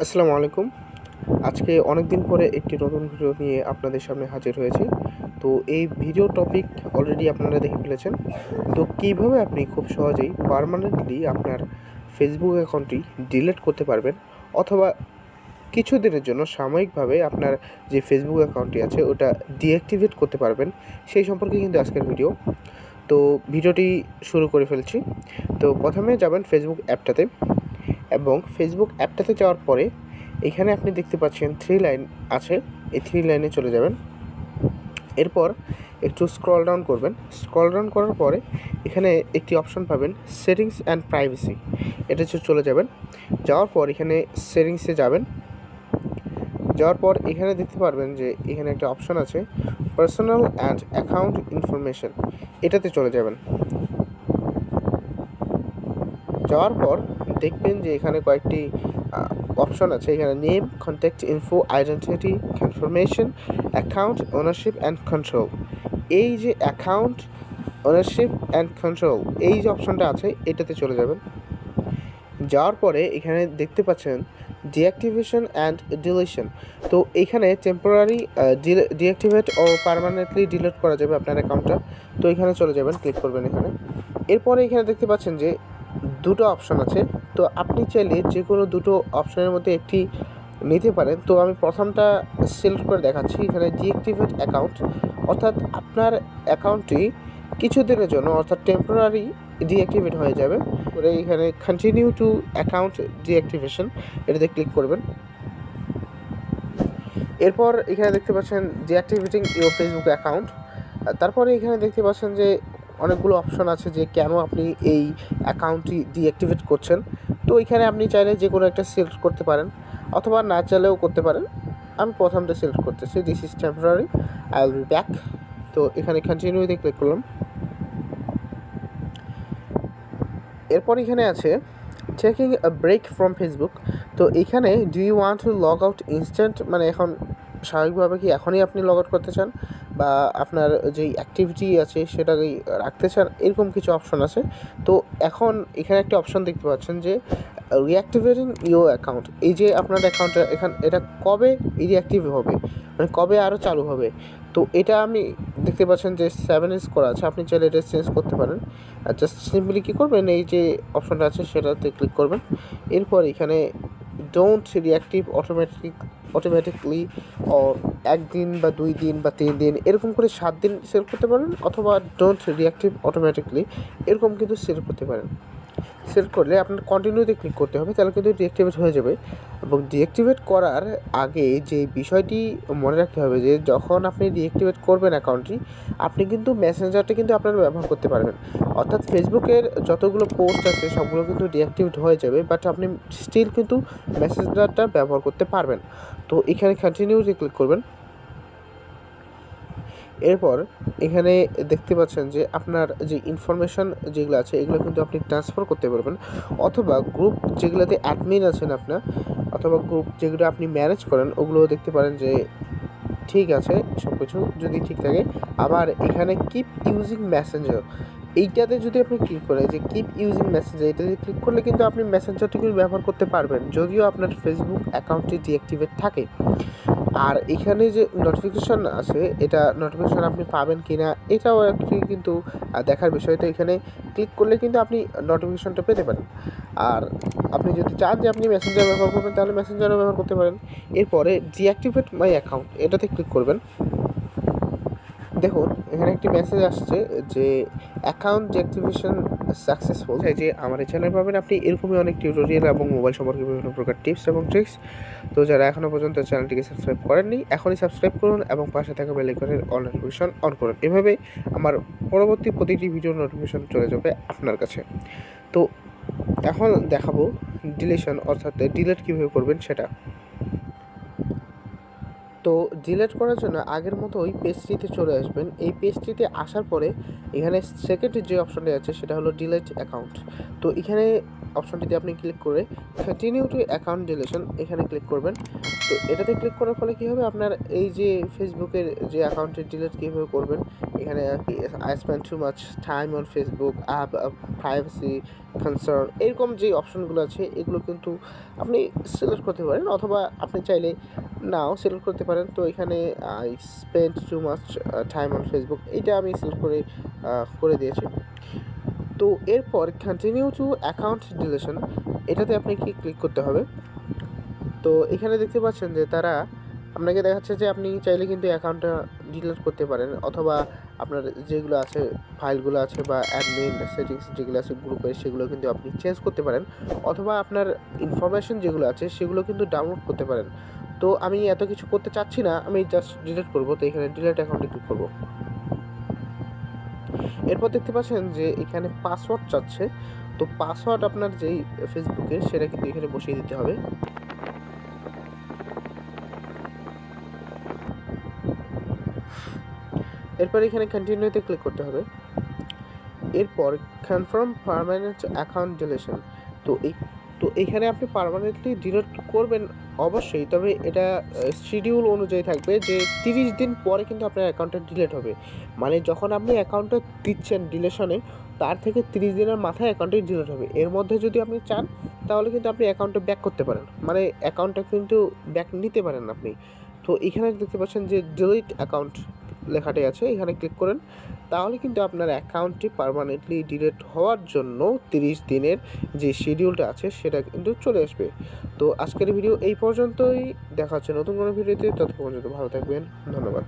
আসসালামু আলাইকুম। আজকে অনেক দিন পরে একটি নতুন ভিডিও নিয়ে আপনাদের সামনে হাজির হয়েছি। তো এই ভিডিও টপিক অলরেডি আপনারা দেখে ফেলেছেন। তো কীভাবে আপনি খুব সহজেই পার্মানেন্টলি আপনার ফেসবুক অ্যাকাউন্টটি ডিলিট করতে পারবেন, অথবা কিছুদিনের জন্য সাময়িকভাবে আপনার যে ফেসবুক অ্যাকাউন্টটি আছে ওটা ডিঅ্যাক্টিভেট করতে পারবেন, সেই সম্পর্কে কিন্তু আজকের ভিডিও। তো ভিডিওটি শুরু করে ফেলছি। তো প্রথমে যাবেন ফেসবুক অ্যাপটাতে, এবং ফেসবুক অ্যাপটাতে যাওয়ার পরে এখানে আপনি দেখতে পাচ্ছেন 3 লাইন আছে। এই 3 লাইনে চলে যাবেন। এরপর একটু স্ক্রল ডাউন করবেন। স্ক্রল ডাউন করার পরে এখানে একটি অপশন পাবেন, সেটিংস অ্যান্ড প্রাইভেসি। এটাতে চলে যাবেন। যাওয়ার পর এখানে সেটিংসে যাবেন। যাওয়ার পর এখানে দেখতে পারবেন যে এখানে একটা অপশন আছে, পার্সোনাল অ্যান্ড অ্যাকাউন্ট ইনফরমেশন। এটাতে চলে যাবেন। যাওয়ার পর দেখবেন যে এখানে কয়েকটি অপশন আছে। এখানে name, contact info, identity confirmation, account ownership and control. এই যে অ্যাকাউন্ট ওনারশিপ অ্যান্ড কন্ট্রোল এই যে অপশনটা আছে, এটাতে চলে যাবেন। যাওয়ার পরে এখানে দেখতে পাচ্ছেন ডিঅ্যাক্টিভেশন অ্যান্ড ডিলিশন। তো এখানে টেম্পোরারি ডিঅ্যাক্টিভেট ও পার্মানেন্টলি ডিলিট করা যাবে আপনার অ্যাকাউন্টটা। তো এখানে চলে যাবেন, ক্লিক করবেন এখানে। এরপরে এখানে দেখতে পাচ্ছেন যে দুটো অপশন আছে। তো আপনি চাইলে যে কোনো দুটো অপশনের মধ্যে একটি নিতে পারেন। তো আমি প্রথমটা সিলেক্ট করে দেখাচ্ছি। এখানে ডিঅ্যাক্টিভেট অ্যাকাউন্ট, অর্থাৎ আপনার অ্যাকাউন্টটি কিছুদিনের জন্য অর্থাৎ টেম্পোরারি ডিঅ্যাক্টিভেট হয়ে যাবে। করে এখানে কন্টিনিউ টু অ্যাকাউন্ট ডিঅ্যাক্টিভেশন, এটাতে ক্লিক করবেন। এরপর এখানে দেখতে পাচ্ছেন ডিঅ্যাক্টিভেটিং ইউর ফেসবুক অ্যাকাউন্ট। তারপরে এখানে দেখতে পাচ্ছেন যে অনেকগুলো অপশন আছে যে কেন আপনি এই অ্যাকাউন্টটি ডিঅ্যাক্টিভেট করছেন। তো এখানে আপনি চাইলে যে কোনো একটা সিলেক্ট করতে পারেন, অথবা না চাইলেও করতে পারেন। আমি প্রথমটা সিলেক্ট করতেছি, this is temporary, I will be back. তো এখানে কন্টিনিউতে ক্লিক করলাম। এরপর এখানে আছে taking a break from Facebook. তো এখানে do you want to log out instant, মানে এখন স্বাভাবিকভাবে কি এখনই আপনি লগ আউট করতে চান, বা আপনার যেই অ্যাক্টিভিটি আছে সেটাকেই রাখতে চান, এরকম কিছু অপশন আছে। তো এখন এখানে একটা অপশন দেখতে পাচ্ছেন যে রিঅ্যাক্টিভেটিং ইউর অ্যাকাউন্ট। এই যে আপনার অ্যাকাউন্টটা এটা কবে রিঅ্যাক্টিভ হবে, মানে কবে আরও চালু হবে। তো এটা আমি দেখতে পাচ্ছেন যে 7 ইস করা আছে। আপনি চাইলে এটা চেঞ্জ করতে পারেন। আর জাস্ট সিম্পলি কী করবেন, এই যে অপশনটা আছে সেটাতে ক্লিক করবেন। এরপর এখানে ডোন্ট রিঅ্যাক্টিভ অটোমেটিকলি অর 1 দিন বা 2 দিন বা 3 দিন, এরকম করে 7 দিন সিলেক্ট করতে পারেন, অথবা ডোন্ট রিঅ্যাক্টিভ অটোমেটিকলি এরকম কিন্তু সিলেক্ট করতে পারেন। সিলেক্ট করলে আপনার কন্টিনিউতে ক্লিক করতে হবে, তাহলে কিন্তু ডিঅ্যাক্টিভেট হয়ে যাবে। এবং ডিঅ্যাক্টিভেট করার আগে যে বিষয়টি মনে রাখতে হবে যে যখন আপনি ডিঅ্যাক্টিভেট করবেন অ্যাকাউন্টটি, আপনি কিন্তু মেসেঞ্জারটা কিন্তু আপনারা ব্যবহার করতে পারবেন। অর্থাৎ ফেসবুকের যতগুলো পোস্ট আছে সবগুলো কিন্তু ডিঅ্যাক্টিভেট হয়ে যাবে, বাট আপনি স্টিল কিন্তু মেসেঞ্জারটা ব্যবহার করতে পারবেন। তো এখানে কন্টিনিউতে ক্লিক করবেন। এরপর এখানে দেখতে পাচ্ছেন যে আপনার যে ইনফরমেশান যেগুলো আছে এগুলো কিন্তু আপনি ট্রান্সফার করতে পারবেন, অথবা গ্রুপ যেগুলোতে অ্যাডমিন আছেন আপনার, অথবা গ্রুপ যেগুলো আপনি ম্যানেজ করেন ওগুলোও দেখতে পারেন যে ঠিক আছে, সব কিছু যদি ঠিক থাকে। আবার এখানে কিপ ইউজিং মেসেঞ্জার, এইটাতে যদি আপনি ক্লিক করেন যে কিপ ইউজিং মেসেঞ্জার, এটাতে ক্লিক করলে কিন্তু আপনি মেসেঞ্জারটি কিন্তু ব্যবহার করতে পারবেন, যদিও আপনার ফেসবুক অ্যাকাউন্টটি ডিঅ্যাক্টিভেট থাকে। আর এখানে যে নোটিফিকেশান আছে, এটা নোটিফিকেশান আপনি পাবেন কি না এটাও একটি কিন্তু দেখার বিষয়। তো এখানে ক্লিক করলে কিন্তু আপনি নোটিফিকেশানটা পেতে পারেন। আর আপনি যদি চান যে আপনি মেসেঞ্জার ব্যবহার করবেন, তাহলে মেসেঞ্জারও ব্যবহার করতে পারেন। এরপরে ডিঅ্যাক্টিভেট মাই অ্যাকাউন্ট, এটাতে ক্লিক করবেন। দেখুন এখানে একটি মেসেজ আসছে যে অ্যাকাউন্ট ডিঅ্যাক্টিভেশন সাকসেসফুল। তাই যে আমার এই চ্যানেল পাবেন আপনি এরকমই অনেক টিউটোরিয়াল এবং মোবাইল সম্পর্কে বিভিন্ন প্রকার টিপস এবং ট্রিক্স। তো যারা এখনও পর্যন্ত চ্যানেলটিকে সাবস্ক্রাইব করেননি, এখনই সাবস্ক্রাইব করুন এবং পাশে থাকা বেল আইকনের অল নোটিফিকেশন অন করুন। এভাবে আমার পরবর্তী প্রতিটি ভিডিওর নোটিফিকেশন চলে যাবে আপনার কাছে। তো এখন দেখাবো ডিলিশন, অর্থাৎ ডিলিট কীভাবে করবেন সেটা। তো ডিলিট করার জন্য আগের মতো ওই পেজটিতে চলে আসবেন। এই পেজটিতে আসার পরে এখানে সেকেন্ড যে অপশনটি আছে সেটা হলো ডিলিট অ্যাকাউন্ট। তো এখানে অপশনটিতে আপনি ক্লিক করে কন্টিনিউ টু অ্যাকাউন্ট ডিলিশন এখানে ক্লিক করবেন। তো এটাতে ক্লিক করার ফলে কী হবে, আপনার এই যে ফেসবুকের যে অ্যাকাউন্টের ডিলিট কীভাবে করবেন, এখানে আর কি I spend too much time on Facebook, app privacy concern, এরকম যে অপশনগুলো আছে এগুলো কিন্তু আপনি সিলেক্ট করতে পারেন, অথবা আপনি চাইলে নাও সিলেক্ট করতে পারেন। তো এখানে I spend too much time on Facebook এইটা আমি সিলেক্ট করে দিয়েছি। তো এরপর কন্টিনিউ টু অ্যাকাউন্ট ডিলিশন এটাতে আপনাকে ক্লিক করতে হবে। তো এখানে দেখতে পাচ্ছেন যে তারা আপনাকে দেখাচ্ছে যে আপনি চাইলে কিন্তু অ্যাকাউন্টটা ডিলিট করতে পারেন, অথবা আপনার যেগুলো আছে ফাইলগুলো আছে বা অ্যাডমিন সেটিংস যেগুলো আছে গ্রুপে সেগুলো কিন্তু আপনি চেঞ্জ করতে পারেন, অথবা আপনার ইনফরমেশন যেগুলো আছে সেগুলো কিন্তু ডাউনলোড করতে পারেন। তো আমি এত কিছু করতে চাচ্ছি না, আমি জাস্ট ডিলিট করব। তো এখানে ডিলিট অ্যাকাউন্টে ক্লিক করব। এরপর দেখতে পাচ্ছেন যে এখানে পাসওয়ার্ড চাচ্ছে। তো পাসওয়ার্ড আপনার যেই ফেসবুকের সেটা কিন্তু এখানে বসিয়ে দিতে হবে। এরপর এখানে কন্টিনিউতে ক্লিক করতে হবে। এরপর কনফার্ম পার্মানেন্ট অ্যাকাউন্ট ডিলিশন। তো এখানে আপনি পার্মানেন্টলি ডিলিট করবেন অবশ্যই, তবে এটা শিডিউল অনুযায়ী থাকবে যে 30 দিন পরে কিন্তু আপনার অ্যাকাউন্টটা ডিলিট হবে। মানে যখন আপনি অ্যাকাউন্টটা দিচ্ছেন ডিলিশনে তার থেকে 30 দিনের মাথায় অ্যাকাউন্টটি ডিলিট হবে। এর মধ্যে যদি আপনি চান তাহলে কিন্তু আপনি অ্যাকাউন্টটা ব্যাক করতে পারেন, মানে অ্যাকাউন্টটা কিন্তু ব্যাক নিতে পারেন আপনি। তো এখানে দেখতে পাচ্ছেন যে ডিলিট অ্যাকাউন্ট লেখাটি আছে, এখানে ক্লিক করেন, তাহলে কিন্তু আপনার অ্যাকাউন্টটি পার্মানেন্টলি ডিলিট হওয়ার জন্য 30 দিনের যে শিডিউলটা আছে সেটা কিন্তু চলে আসবে। তো আজকের ভিডিও এই পর্যন্তই, দেখা হচ্ছে নতুন কোনো ভিডিওতে, ততক্ষণ পর্যন্ত ভালো থাকবেন, ধন্যবাদ।